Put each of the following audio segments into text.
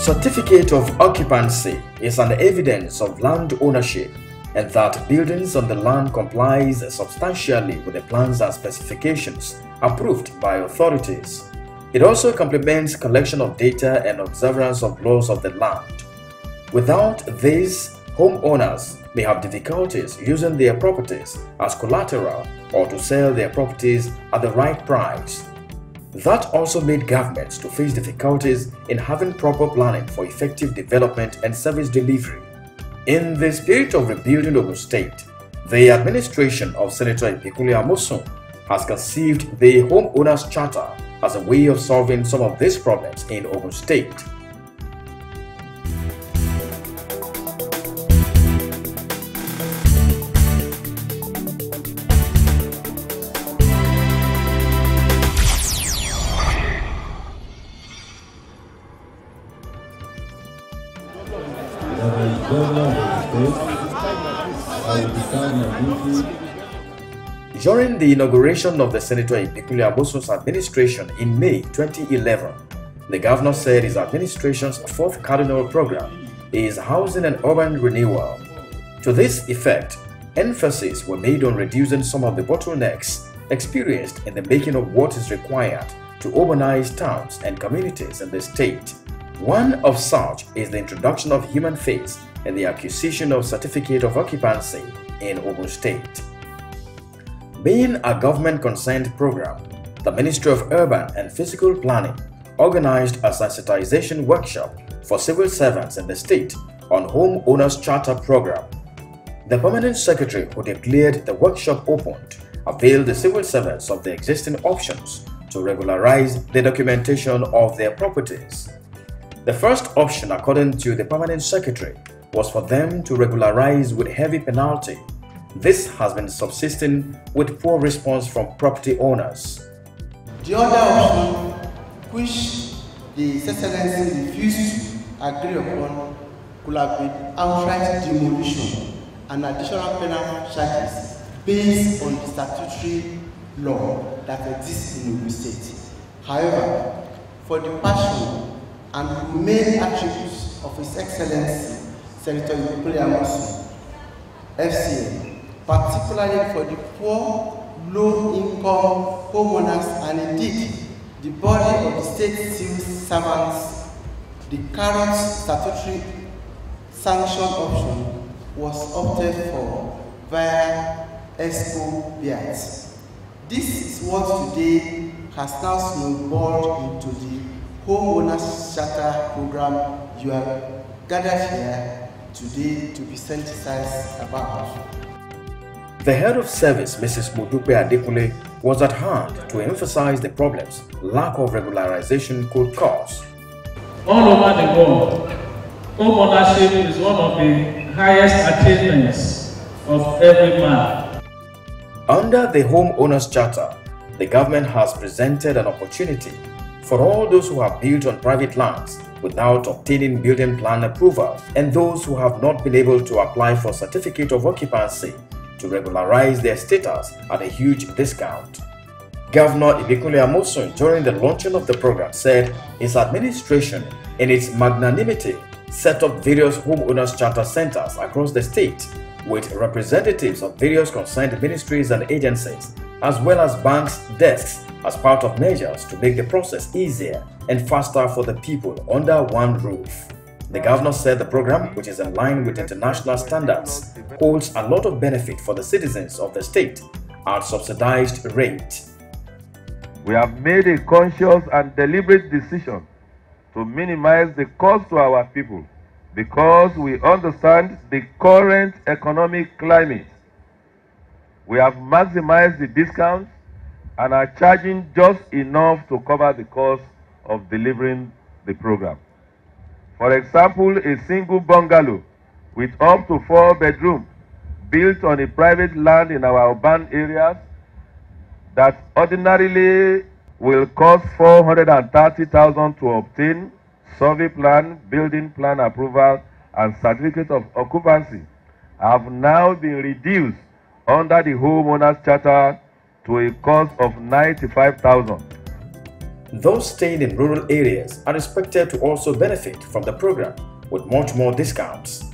Certificate of occupancy is an evidence of land ownership and that buildings on the land complies substantially with the plans and specifications approved by authorities. It also complements collection of data and observance of laws of the land. Without this, homeowners may have difficulties using their properties as collateral or to sell their properties at the right price. That also made governments to face difficulties in having proper planning for effective development and service delivery. In the spirit of rebuilding Ogun State, the administration of Senator Ibikule Amosun has conceived the Homeowners Charter as a way of solving some of these problems in Ogun State. During the inauguration of the Senator Ibikule Amosun's administration in May 2011, the governor said his administration's fourth cardinal program is housing and urban renewal. To this effect, emphasis were made on reducing some of the bottlenecks experienced in the making of what is required to urbanize towns and communities in the state. One of such is the introduction of human face and the acquisition of certificate of occupancy in Ogun State. Being a government-concerned program, the Ministry of Urban and Physical Planning organized a sensitization workshop for civil servants in the state on Homeowners Charter program. The Permanent Secretary who declared the workshop opened availed the civil servants of the existing options to regularize the documentation of their properties. The first option, according to the Permanent Secretary, was for them to regularize with heavy penalty. This has been subsisting with poor response from property owners. The other option, which the His Excellency refused to agree upon, could have been outright demolition and additional penal charges based on the statutory law that exists in Ogun State. However, for the passion and humane attributes of His Excellency Senator Ibikule Amosun, FCA, particularly for the poor, low-income homeowners and indeed the body of the state civil servants, the current statutory sanction option was opted for via Expo Biat. This is what today has now snowballed into the Homeowners Charter program you have gathered here today to be sensitized about. The head of service, Mrs. Modupe Adekunle, was at hand to emphasize the problems lack of regularization could cause. All over the world, homeownership is one of the highest achievements of every man. Under the Homeowners Charter, the government has presented an opportunity for all those who have built on private lands without obtaining building plan approval and those who have not been able to apply for certificate of occupancy to regularize their status at a huge discount. Governor Ibikule Amosun, during the launching of the program, said his administration, in its magnanimity, set up various homeowners charter centers across the state with representatives of various concerned ministries and agencies, as well as banks' desks, as part of measures to make the process easier and faster for the people under one roof. The governor said the program, which is in line with international standards, holds a lot of benefit for the citizens of the state at subsidized rate. We have made a conscious and deliberate decision to minimize the cost to our people because we understand the current economic climate. We have maximized the discounts and are charging just enough to cover the cost of delivering the program. For example, a single bungalow with up to 4 bedrooms built on a private land in our urban areas that ordinarily will cost 430,000 to obtain survey plan, building plan approval, and certificate of occupancy have now been reduced under the Homeowners Charter to a cost of 95,000. Those staying in rural areas are expected to also benefit from the program with much more discounts.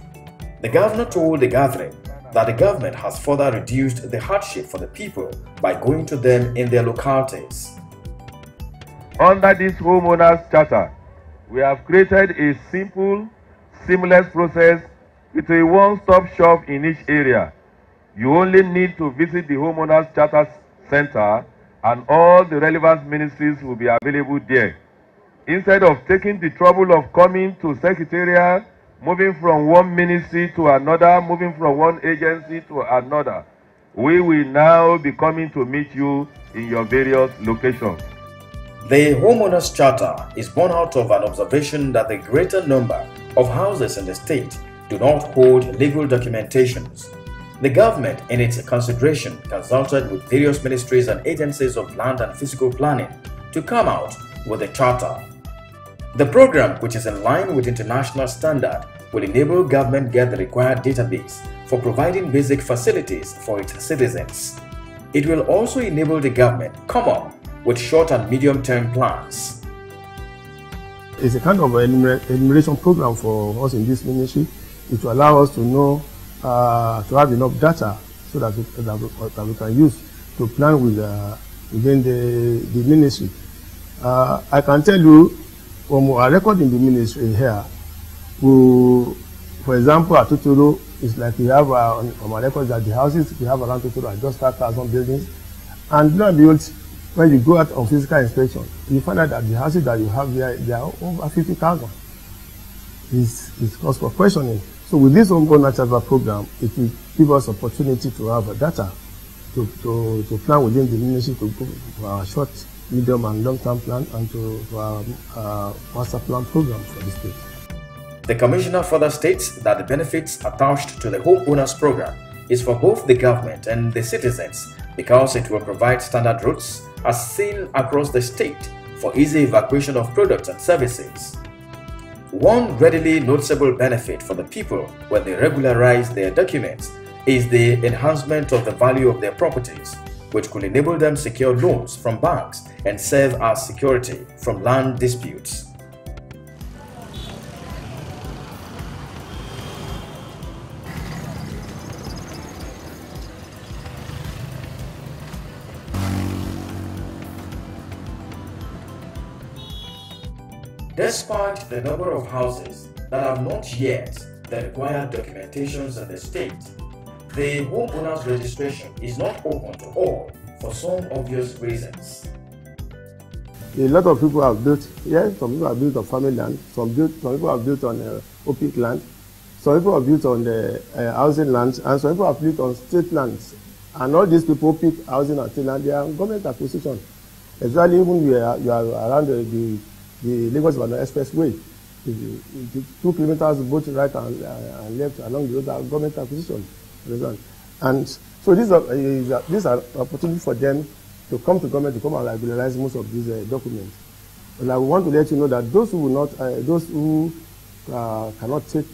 The governor told the gathering that the government has further reduced the hardship for the people by going to them in their localities. Under this homeowners charter, we have created a simple, seamless process with a one-stop shop in each area. You only need to visit the homeowners charter center and all the relevant ministries will be available there. Instead of taking the trouble of coming to secretariat, moving from one ministry to another, moving from one agency to another, we will now be coming to meet you in your various locations. The Homeowners Charter is born out of an observation that the greater number of houses in the state do not hold legal documentations. The government, in its consideration, consulted with various ministries and agencies of land and physical planning to come out with a charter. The program, which is in line with international standard, will enable government get the required database for providing basic facilities for its citizens. It will also enable the government come up with short and medium-term plans. It's a kind of enumeration program for us in this ministry. It will allow us to know, to have enough data so that we can use to plan within the ministry. I can tell you, from our record in the ministry here, for example, at Totoro, it's like we have on our records that the houses we have around Totoro are just 5,000 buildings. And lo and behold, when you go out on physical inspection, you find out that the houses that you have here, they are over 50,000. It's cause for questioning. So with this Homeowner Charter program, it will give us opportunity to have data to plan within the ministry to go for our short, medium and long-term plan and for our master plan program for the state. The Commissioner further states that the benefits attached to the Homeowners program is for both the government and the citizens because it will provide standard routes as seen across the state for easy evacuation of products and services. One readily noticeable benefit for the people when they regularize their documents is the enhancement of the value of their properties, which could enable them secure loans from banks and serve as security from land disputes. Despite the number of houses that have not yet the required documentations in the state, the homeowners registration is not open to all for some obvious reasons. A lot of people have built, yes, some people have built on family land, some people have built on OPIC land, some people have built on the housing lands, and some people have built on state lands. And all these people, OPIC, housing and state land, they are government acquisition. Especially even you are around the Lagos-Ibadan Expressway. 2 kilometers both right and left along the road are government acquisition. And so these are opportunity for them to come to government to come and regularize most of these documents. But I want to let you know that those who cannot take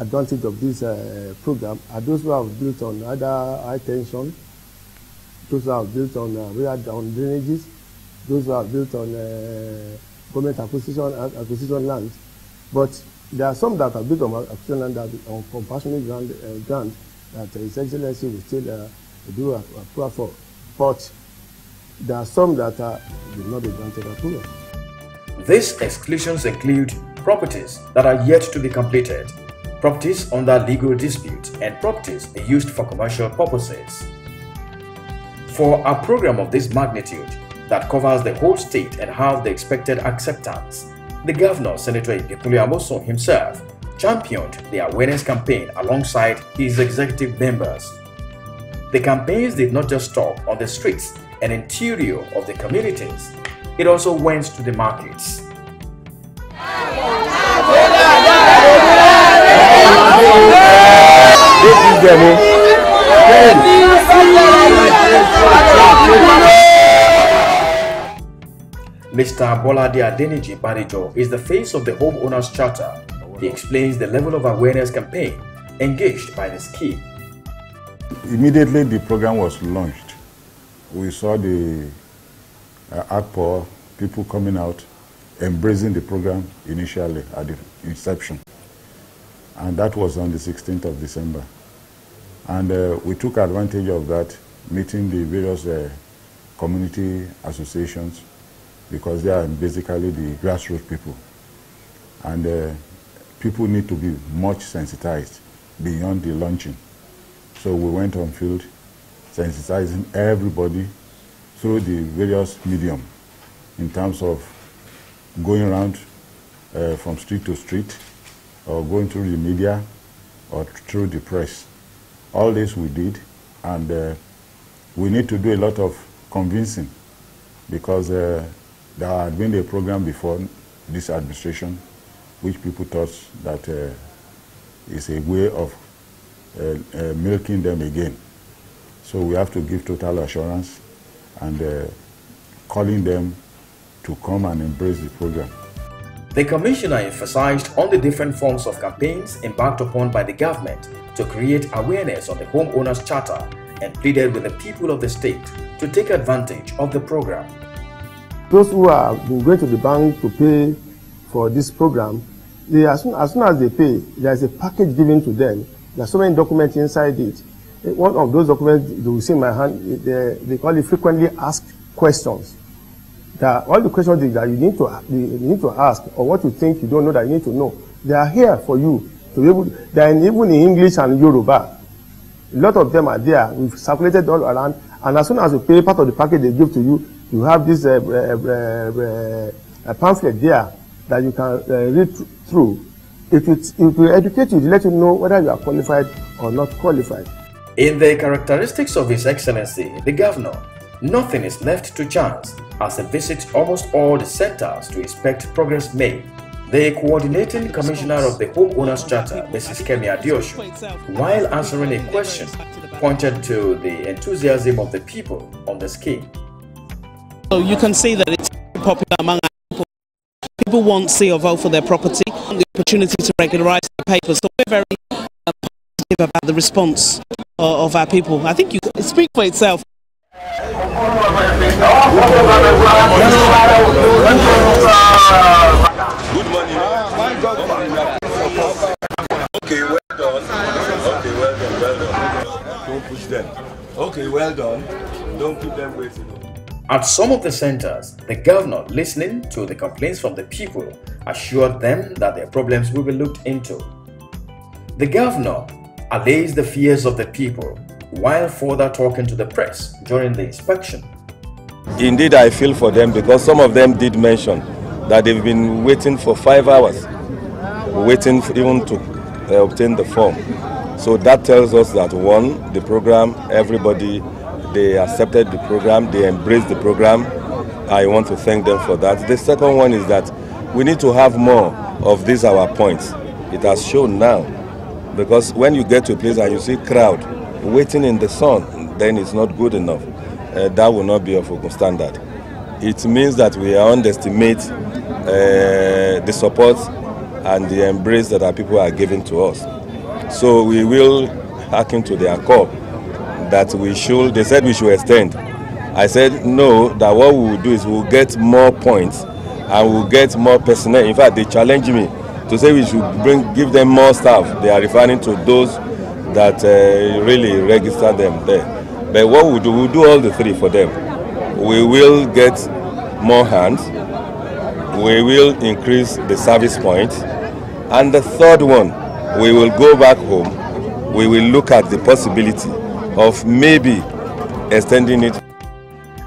advantage of this program are those who have built on either high tension, those who have built on drainages, those who have built on government acquisition land. But there are some that are built on acquisition land that on compassionate grant that His Excellency will still do approval for. But there are some that will not be granted approval. These exclusions include properties that are yet to be completed, properties under legal dispute, and properties used for commercial purposes. For a program of this magnitude that covers the whole state and have the expected acceptance, the Governor, Senator Amoson himself, championed the awareness campaign alongside his executive members. The campaigns did not just stop on the streets and interior of the communities, it also went to the markets. Mr. Bolade Adeniji Barijo is the face of the Homeowners Charter. He explains the level of awareness campaign engaged by the scheme. Immediately the program was launched, we saw the outpour people coming out, embracing the program initially at the inception. And that was on the 16th of December. And we took advantage of that, meeting the various community associations, because they are basically the grassroots people. And people need to be much sensitized beyond the launching. So we went on field, sensitizing everybody through the various medium in terms of going around from street to street, or going through the media, or through the press. All this we did, and we need to do a lot of convincing, because there had been a program before this administration which people thought that is a way of milking them again. So we have to give total assurance and calling them to come and embrace the program. The commissioner emphasized on the different forms of campaigns embarked upon by the government to create awareness on the Homeowners Charter, and pleaded with the people of the state to take advantage of the program. Those who are going to the bank to pay for this program, as soon as they pay, there is a package given to them. There are so many documents inside it. One of those documents you will see in my hand, they call it frequently asked questions. All the questions that you need to ask, or what you think you don't know that you need to know, they are here for you to be able. They are even in English and Yoruba. A lot of them are there. We've circulated all around, and as soon as you pay part of the package they give to you, you have this pamphlet there that you can read through. It will educate you to let you know whether you are qualified or not qualified. In the characteristics of His Excellency, the Governor, nothing is left to chance as he visits almost all the sectors to inspect progress made. The coordinating commissioner of the Homeowners Charter, Mrs. Kemi Adeosun, while answering a question, pointed to the enthusiasm of the people on the scheme. So you can see that it's popular among our people. People want see or vote for their property, the opportunity to regularize their papers. So we're very positive about the response of our people. I think you can speak for itself. Good morning. Okay, well done. Okay, well done. Don't push them. Okay, well done. Don't keep them waiting. At some of the centers, the governor, listening to the complaints from the people, assured them that their problems will be looked into. The governor allays the fears of the people while further talking to the press during the inspection. Indeed, I feel for them, because some of them did mention that they've been waiting for 5 hours, waiting even to obtain the form. So that tells us that, one, the program, everybody, they accepted the program, they embraced the program. I want to thank them for that. The second one is that we need to have more of these our points. It has shown now, because when you get to a place and you see crowd waiting in the sun, then it's not good enough. That will not be of Ogun standard. It means that we underestimate the support and the embrace that our people are giving to us. So we will hearken to their call that we should. They said we should extend. I said no, that what we will do is we will get more points and we will get more personnel. In fact, they challenged me to say we should give them more staff. They are referring to those that really register them there. But what we'll do all the three for them. We will get more hands. We will increase the service points. And the third one, we will go back home. We will look at the possibility of maybe extending it.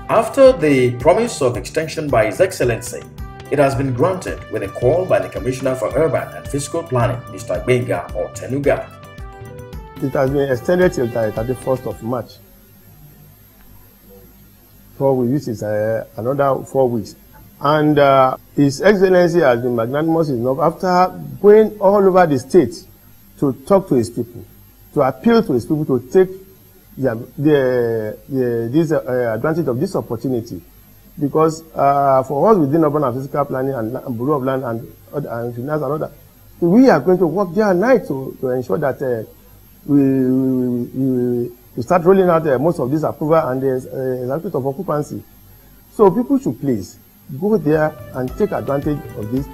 After the promise of extension by His Excellency, it has been granted with a call by the Commissioner for Urban and Fiscal Planning, Mr. Benga or Tenuga. It has been extended till the 31st of March. 4 weeks is another 4 weeks. And His Excellency has been magnanimous enough, after going all over the state to talk to his people, to appeal to his people to take this advantage of this opportunity. Because for us within Urban and Physical Planning and Bureau of Land and Finance and other, we are going to work day and night to ensure that we start rolling out most of this approval and the certificate of occupancy. So people should please go there and take advantage of this.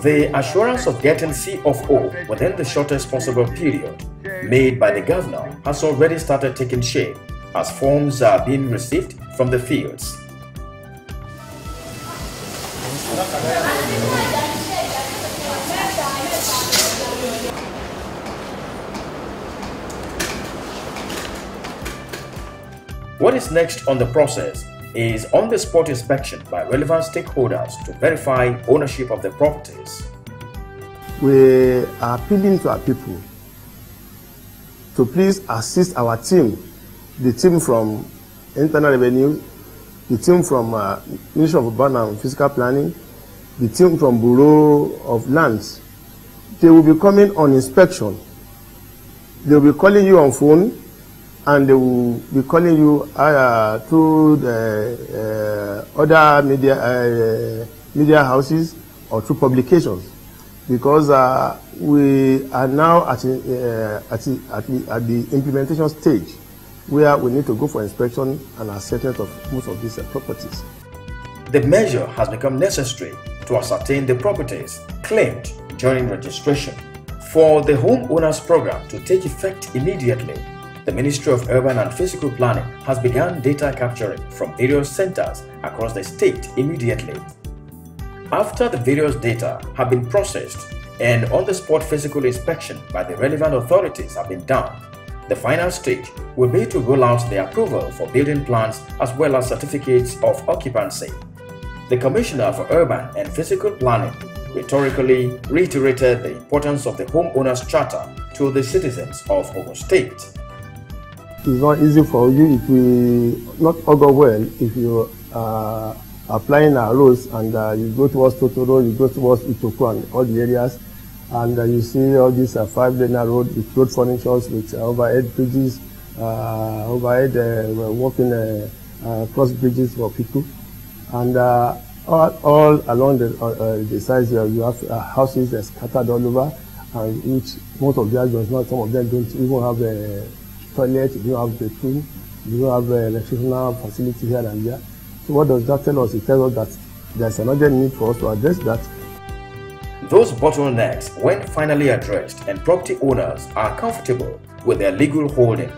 The assurance of getting C of O within the shortest possible period made by the governor has already started taking shape as forms are being received from the fields. What is next on the process is on-the-spot inspection by relevant stakeholders to verify ownership of the properties. We are appealing to our people to please assist our team, the team from Internal Revenue, the team from Ministry of Urban and Physical Planning, the team from Bureau of Lands. They will be coming on inspection. They will be calling you on phone, and they will be calling you through the other media houses or through publications, because we are now at the implementation stage where we need to go for inspection and assessment of most of these properties. The measure has become necessary to ascertain the properties claimed during registration. For the Homeowners program to take effect immediately, the Ministry of Urban and Physical Planning has begun data capturing from various centers across the state immediately. After the various data have been processed and on-the-spot physical inspection by the relevant authorities have been done, the final stage will be to roll out the approval for building plans as well as certificates of occupancy. The Commissioner for Urban and Physical Planning rhetorically reiterated the importance of the Homeowners Charter to the citizens of Ogun State. It's not easy for you if we not go well if you are applying our roads and you go towards Totoro, you go towards Itoku and all the areas, and you see all these 5-lane road with road furnitures, with overhead bridges, overhead walking cross bridges for people, and all along the sides you have houses that are scattered all over, and which most of them does not. Some of them don't even have a toilet, you don't have bathroom, you don't have electrical facility here and there. So what does that tell us? It tells us that there's another need for us to address that. Those bottlenecks, when finally addressed and property owners are comfortable with their legal holding,